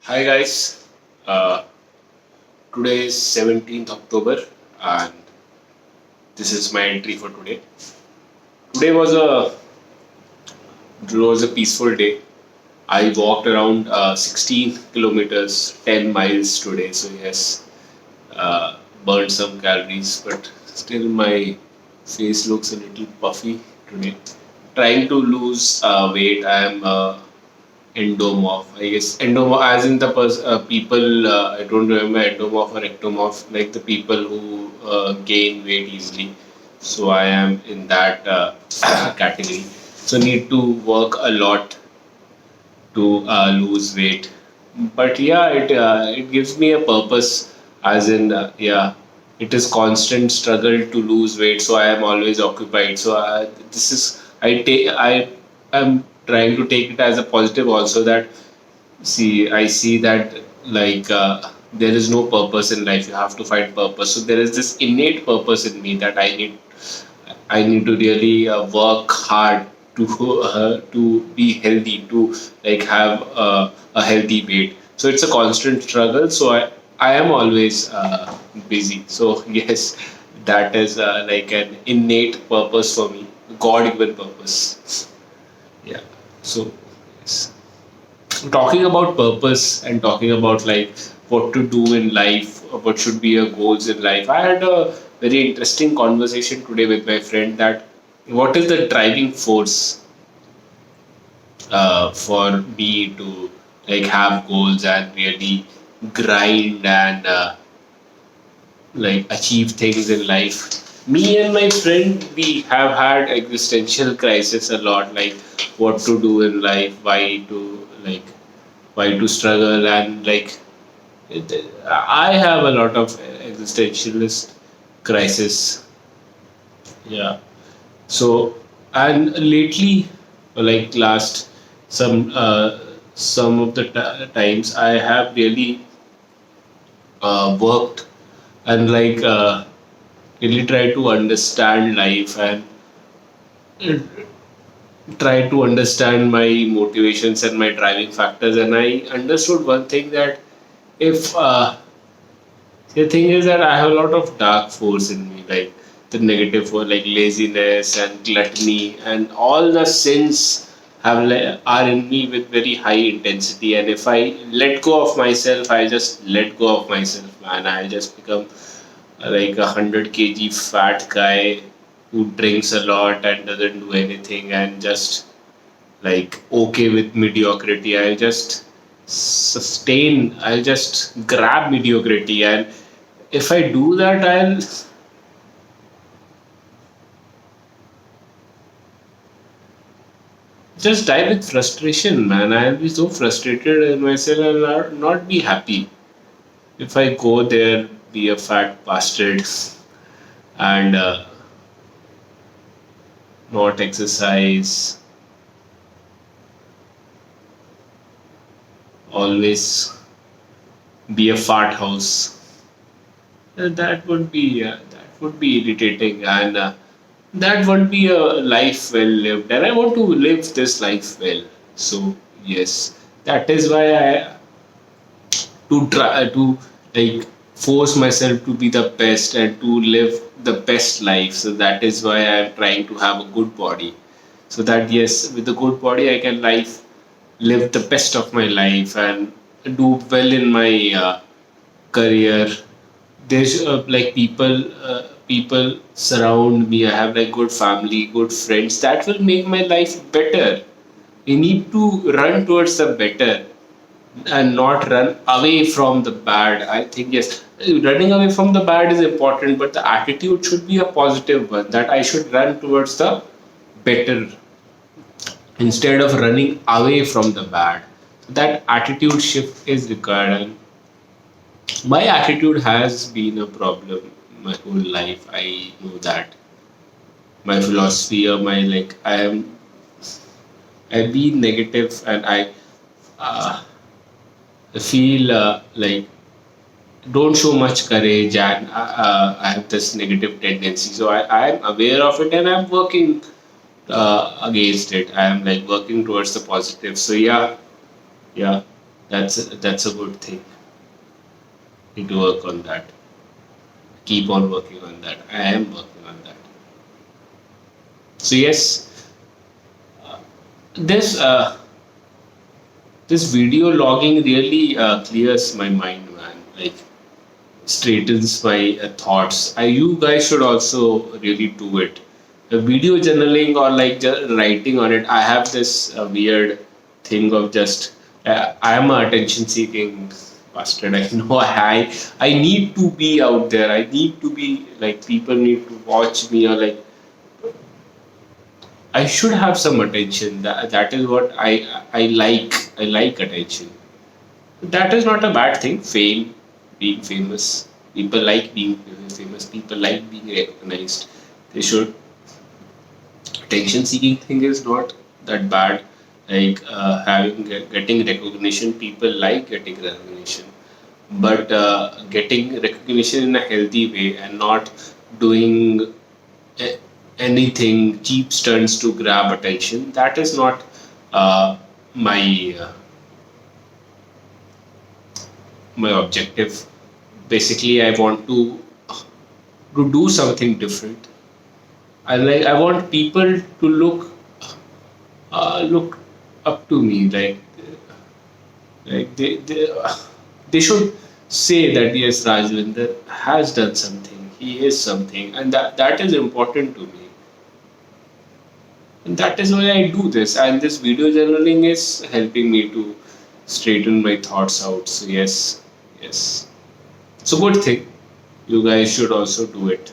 Hi guys, uh, today is 17th October and this is my entry for today. Today was a peaceful day. I walked around 16 kilometers, 10 miles today. So yes, burned some calories, but still my face looks a little puffy today. Trying to lose weight. I am endomorph. I guess endomorph, as in the people. I don't remember endomorph or ectomorph, like the people who gain weight easily. So I am in that category. So need to work a lot to lose weight. But yeah, it gives me a purpose. As in it is constant struggle to lose weight. So I am always occupied. So this is I am trying to take it as a positive also that I see that like there is no purpose in life. You have to find purpose. So there is this innate purpose in me that I need to really work hard to be healthy, to like have a healthy weight. So it's a constant struggle. So I am always busy. So yes, that is like an innate purpose for me, God given purpose. Yeah. So yes, talking about purpose and talking about like what to do in life, what should be your goals in life. I had a very interesting conversation today with my friend that what is the driving force for me to like have goals and really grind and like achieve things in life. Me and my friend, we have had existential crisis a lot, like what to do in life, why to struggle, and like I have a lot of existentialist crisis. Yeah. So and lately, like last some uh, some of the times, I have really worked and like really try to understand life and uh, try to understand my motivations and my driving factors. And I understood one thing that if the thing is that I have a lot of dark force in me, like the negative force, like laziness and gluttony, and all the sins are in me with very high intensity. And if I let go of myself, I just let go of myself, man. I just become like 100 kg fat guy who drinks a lot and doesn't do anything and just like okay with mediocrity. I'll just sustain. I'll just grab mediocrity and if I do that, I'll just die with frustration, man. I'll be so frustrated in myself. I'll not be happy if I go there, be a fat bastard, and not exercise, always be a fat house. That would be irritating, and that would be a life well lived. And I want to live this life well. So yes, that is why I to try to like force myself to be the best and to live the best life. So that is why I am trying to have a good body, so that yes, with a good body I can live the best of my life and do well in my career. There's like people surround me. I have like good family, good friends that will make my life better. We need to run towards the better and not run away from the bad. I think yes, running away from the bad is important, but the attitude should be a positive one that I should run towards the better instead of running away from the bad. That attitude shift is required, and my attitude has been a problem my whole life. I know that my philosophy or my like I've been negative and uh, feel like don't show much courage and I have this negative tendency. So I am aware of it and I'm working against it. I am like working towards the positive. So yeah, yeah. That's a good thing. Need to work on that. Keep on working on that. I am working on that. So yes, this this video logging really clears my mind, man. Like straightens my thoughts. You guys should also really do it. Video journaling or like just writing on it. I have this weird thing of just I am a attention seeking bastard. I know I need to be out there. I need to be like people need to watch me or like I should have some attention. That is what I like. I like attention. That is not a bad thing. Fame, being famous. People like being famous. People like being recognized. They should. Attention seeking thing is not that bad. Like getting recognition. People like getting recognition. But getting recognition in a healthy way and not doing a- anything cheap stunts to grab attention. That is not my my objective. Basically, I want to do something different. I want people to look up to me. Like they should say that yes, Rajwinder has done something. He is something, and that is important to me. And that is why I do this. And this video journaling is helping me to straighten my thoughts out. So yes, yes. So good thing. You guys should also do it.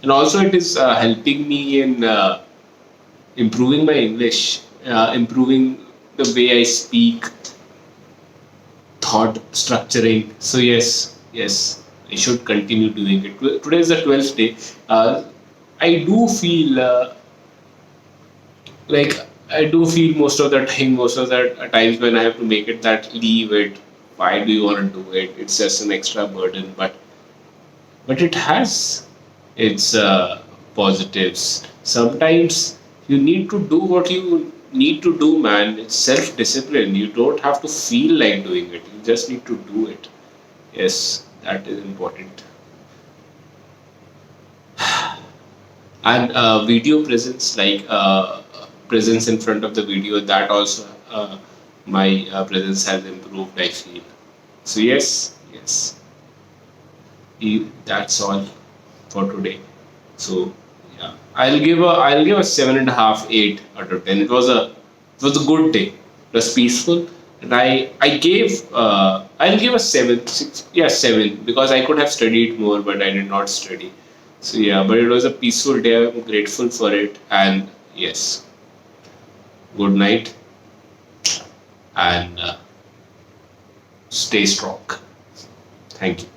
And also it is helping me in improving my English, improving the way I speak, thought structuring. So yes, yes, I should continue doing it. Today is the 12th day. I do feel like I do feel most of the times when I have to make it that leave it. Why do you want to do it? It's just an extra burden, but it has its positives. Sometimes you need to do what you need to do, man. It's self discipline. You don't have to feel like doing it, you just need to do it. Yes, that is important. And video presence, like presence in front of the video, that also my presence has improved, I feel. So, yes, yes, that's all for today. So yeah, I'll give a 7.5, 8 out of 10. It was a good day. It was peaceful, and I gave I'll give a 7, 6, yeah, 7 because I could have studied more, but I did not study. So yeah, but it was a peaceful day. I'm grateful for it, and yes, good night and stay strong. Thank you.